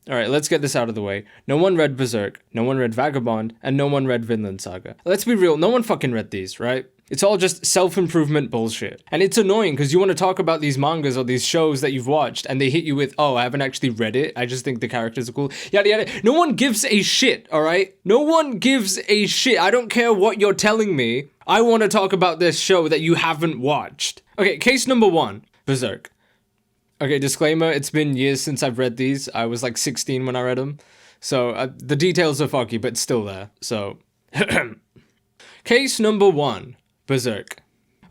Alright, let's get this out of the way. No one read Berserk, no one read Vagabond, and no one read Vinland Saga. Let's be real, no one fucking read these, right? It's all just self-improvement bullshit. And it's annoying because you want to talk about these mangas or these shows that you've watched and they hit you with, oh, I haven't actually read it. I just think the characters are cool. Yada yada. No one gives a shit, alright? No one gives a shit. I don't care what you're telling me. I want to talk about this show that you haven't watched. Okay, case number 1, Berserk. Okay, disclaimer, it's been years since I've read these. I was like 16 when I read them. So the details are foggy, but still there. So, case number 1. Berserk.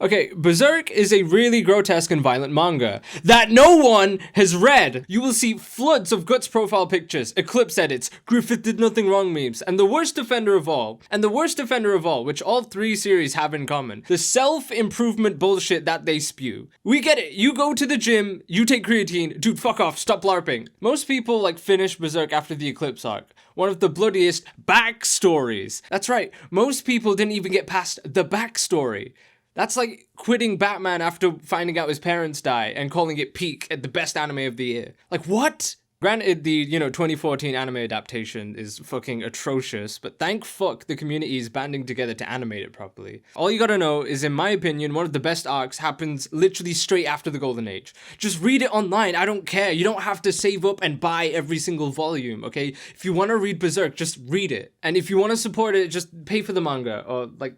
Okay, Berserk is a really grotesque and violent manga that no one has read. You will see floods of Guts profile pictures, Eclipse edits, Griffith did nothing wrong memes, and the worst offender of all, which all 3 series have in common, the self-improvement bullshit that they spew. We get it, you go to the gym, you take creatine, dude, fuck off, stop larping. Most people like finish Berserk after the Eclipse arc. One of the bloodiest backstories. That's right, most people didn't even get past the backstory. That's like quitting Batman after finding out his parents die and calling it peak at the best anime of the year. Like, what? Granted, the, 2014 anime adaptation is fucking atrocious, but thank fuck the community is banding together to animate it properly. All you gotta know is, in my opinion, one of the best arcs happens literally straight after the Golden Age. Just read it online, I don't care. You don't have to save up and buy every single volume, okay? If you want to read Berserk, just read it. And if you want to support it, just pay for the manga, or, like,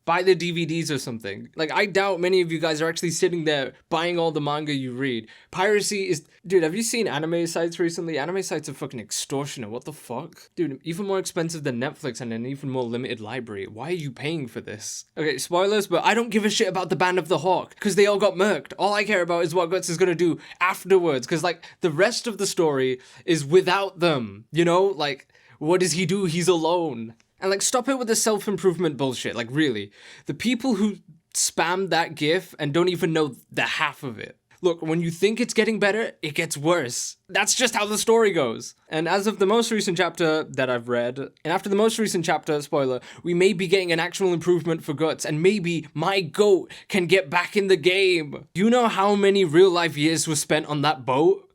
buy the DVDs or something. Like, I doubt many of you guys are actually sitting there buying all the manga you read. Piracy is... Dude, have you seen anime sites recently? Anime sites are fucking extortionate. What the fuck? Dude, even more expensive than Netflix and an even more limited library. Why are you paying for this? Okay, spoilers, but I don't give a shit about the Band of the Hawk, because they all got murked. All I care about is what Guts is gonna do afterwards, because, like, the rest of the story is without them. You know? Like, what does he do? He's alone. And, like, stop it with the self-improvement bullshit. Like, really. The people who spam that gif and don't even know the half of it. Look, when you think it's getting better, it gets worse. That's just how the story goes. And as of the most recent chapter that I've read, and after the most recent chapter, spoiler, we may be getting an actual improvement for Guts, and maybe my goat can get back in the game. Do you know how many real-life years were spent on that boat?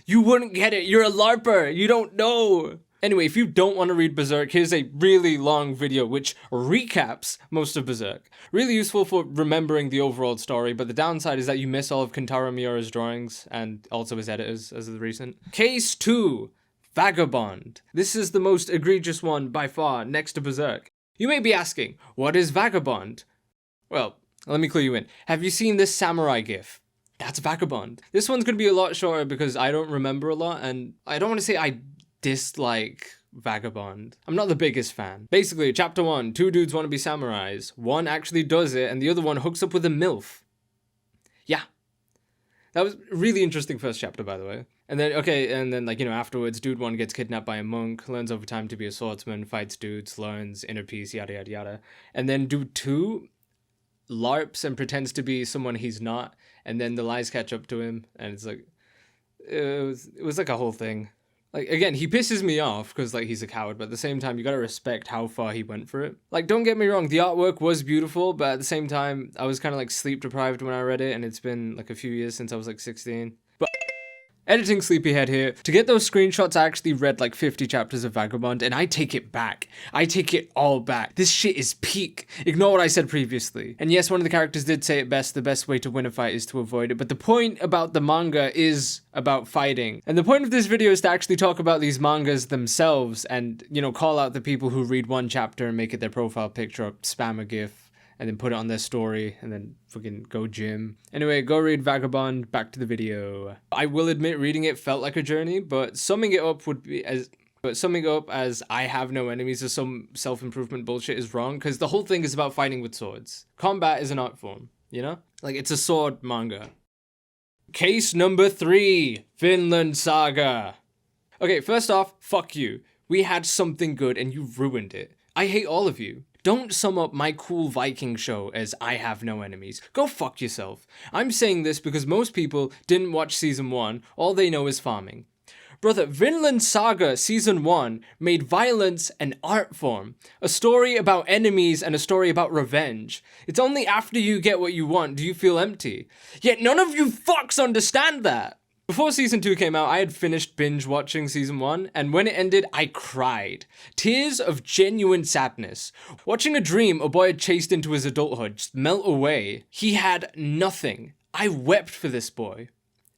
You wouldn't get it. You're a LARPer. You don't know. Anyway, if you don't want to read Berserk, here's a really long video which recaps most of Berserk. Really useful for remembering the overall story, but the downside is that you miss all of Kentaro Miura's drawings, and also his editors as of the recent. Case 2. Vagabond. This is the most egregious one by far, next to Berserk. You may be asking, what is Vagabond? Well, let me clue you in. Have you seen this samurai gif? That's Vagabond. This one's gonna be a lot shorter because I don't remember a lot, and I don't want to say I dislike Vagabond. I'm not the biggest fan. Basically, chapter 1, 2 dudes want to be samurais. One actually does it, and the other one hooks up with a MILF. Yeah. That was a really interesting first chapter, by the way. And then, afterwards, dude 1 gets kidnapped by a monk, learns over time to be a swordsman, fights dudes, learns inner peace, yada yada yada. And then dude 2 larps and pretends to be someone he's not, and then the lies catch up to him, and it's like... It was like a whole thing. Like, again, he pisses me off because, like, he's a coward, but at the same time, you gotta respect how far he went for it. Like, don't get me wrong, the artwork was beautiful, but at the same time, I was kind of, like, sleep-deprived when I read it, and it's been, like, a few years since I was, like, 16. But... Editing Sleepyhead here. To get those screenshots, I actually read like 50 chapters of Vagabond, and I take it back. I take it all back. This shit is peak. Ignore what I said previously. And yes, one of the characters did say it best, the best way to win a fight is to avoid it, but the point about the manga is about fighting. And the point of this video is to actually talk about these mangas themselves and, call out the people who read one chapter and make it their profile picture or spam a gif. And then put it on their story, and then fucking go gym. Anyway, go read Vagabond, back to the video. I will admit reading it felt like a journey, but summing it up as I have no enemies or some self-improvement bullshit is wrong, because the whole thing is about fighting with swords. Combat is an art form, Like, it's a sword manga. Case number 3, Vinland Saga. Okay, first off, fuck you. We had something good and you ruined it. I hate all of you. Don't sum up my cool Viking show as I have no enemies. Go fuck yourself. I'm saying this because most people didn't watch season 1, all they know is farming. Brother, Vinland Saga season 1 made violence an art form. A story about enemies and a story about revenge. It's only after you get what you want do you feel empty. Yet none of you fucks understand that. Before season 2 came out, I had finished binge watching season 1, and when it ended, I cried. Tears of genuine sadness. Watching a dream a boy had chased into his adulthood just melt away. He had nothing. I wept for this boy.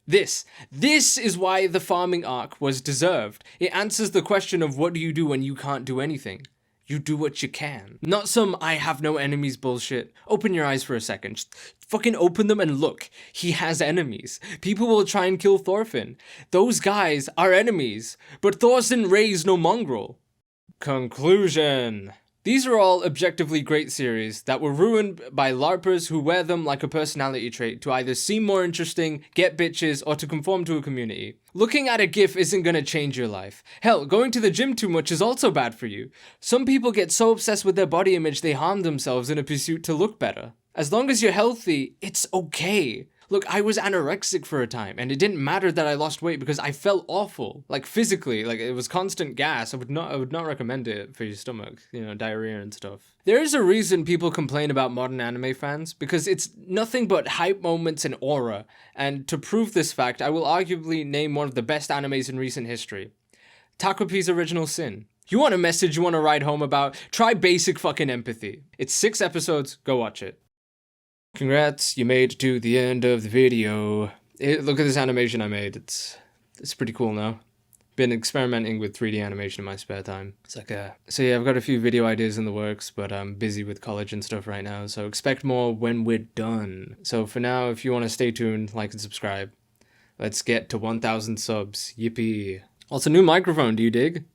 This is why the farming arc was deserved. It answers the question of what do you do when you can't do anything. You do what you can. Not some I have no enemies bullshit. Open your eyes for a second. Just fucking open them and look. He has enemies. People will try and kill Thorfinn. Those guys are enemies. But Thorfinn raised no mongrel. Conclusion. These are all objectively great series that were ruined by LARPers who wear them like a personality trait to either seem more interesting, get bitches, or to conform to a community. Looking at a GIF isn't gonna change your life. Hell, going to the gym too much is also bad for you. Some people get so obsessed with their body image they harm themselves in a pursuit to look better. As long as you're healthy, it's okay. Look, I was anorexic for a time, and it didn't matter that I lost weight because I felt awful. Like, physically, like, it was constant gas. I would not recommend it for your stomach, you know, diarrhea and stuff. There is a reason people complain about modern anime fans, because it's nothing but hype moments and aura, and to prove this fact, I will arguably name one of the best animes in recent history. Takopi's Original Sin. You want a message you want to ride home about? Try basic fucking empathy. It's 6 episodes, go watch it. Congrats, you made it to the end of the video. Look at this animation I made. It's pretty cool now. Been experimenting with 3D animation in my spare time. It's like so yeah, I've got a few video ideas in the works, but I'm busy with college and stuff right now, so expect more when we're done. So for now, if you want to stay tuned, like and subscribe. Let's get to 1,000 subs. Yippee. Also, new microphone, do you dig?